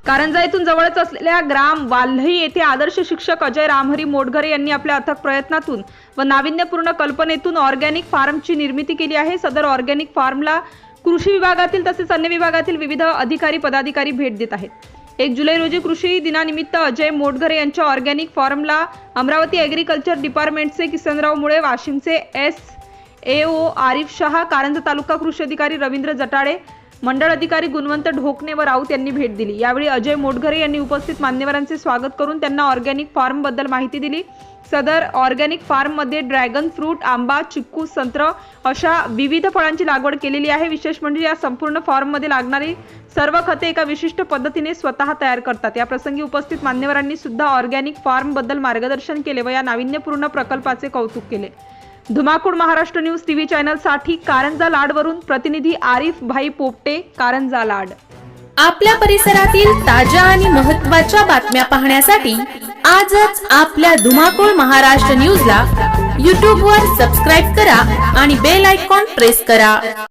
कारंजा येथून जवळच असलेल्या ग्राम वाल्हई येथे आदर्श शिक्षक अजय रामहरी मोटघरे यांनी आपल्या अथक प्रयत्नातून व नाविन्यपूर्ण कल्पनेतून ऑर्गॅनिक फार्मची निर्मिती केली आहे। सदर ऑर्गॅनिक फार्मला कृषी विभागातील तसेच अन्य विभागातील विविध अधिकारी पदाधिकारी भेट देत आहेत। 1 जुलै रोजी कृषी दिनानिमित्त अजय मोटघरे यांच्या ऑर्गॅनिक फार्मला अमरावती ॲग्रिकल्चर डिपार्टमेंटचे किसनराव मुळे, वाशिमचे SAO आरिफ शहा, कारंजा तालुका कृषी अधिकारी रवींद्र जटाळे, मंडळ अधिकारी गुणवंत ढोकणे व राऊत यांनी भेट दिली। यावेळी अजय मोटघरे यांनी उपस्थित मान्यवरांचे स्वागत करून त्यांना ऑर्गॅनिक फार्म बद्दल माहिती दिली। सदर ऑर्गॅनिक फार्म मध्ये ड्रॅगन फ्रूट, आंबा, चिक्कू, संत्र अशा विविध फळांची लागवड केलेली आहे। विशेष म्हणजे या संपूर्ण फार्म मध्ये लागणारी सर्व खते एका विशिष्ट पद्धतीने स्वतः तयार करतात। या प्रसंगी उपस्थित मान्यवरांनी सुद्धा ऑर्गॅनिक फार्म बद्दल मार्गदर्शन केले व या नाविन्यपूर्ण प्रकल्पाचे कौतुक केले। धुमाकूळ महाराष्ट्र न्यूज टीव्ही चॅनल साठी कारंजा लाडवरून प्रतिनिधी आरिफ भाई पोपटे, कारंजा लाड। आपल्या परिसरातील ताज्या आणि महत्त्वाच्या बातम्या पाहण्यासाठी आजच आपल्या धुमाकूळ महाराष्ट्र न्यूजला YouTube वर सबस्क्राइब करा आणि बेल आयकॉन प्रेस करा।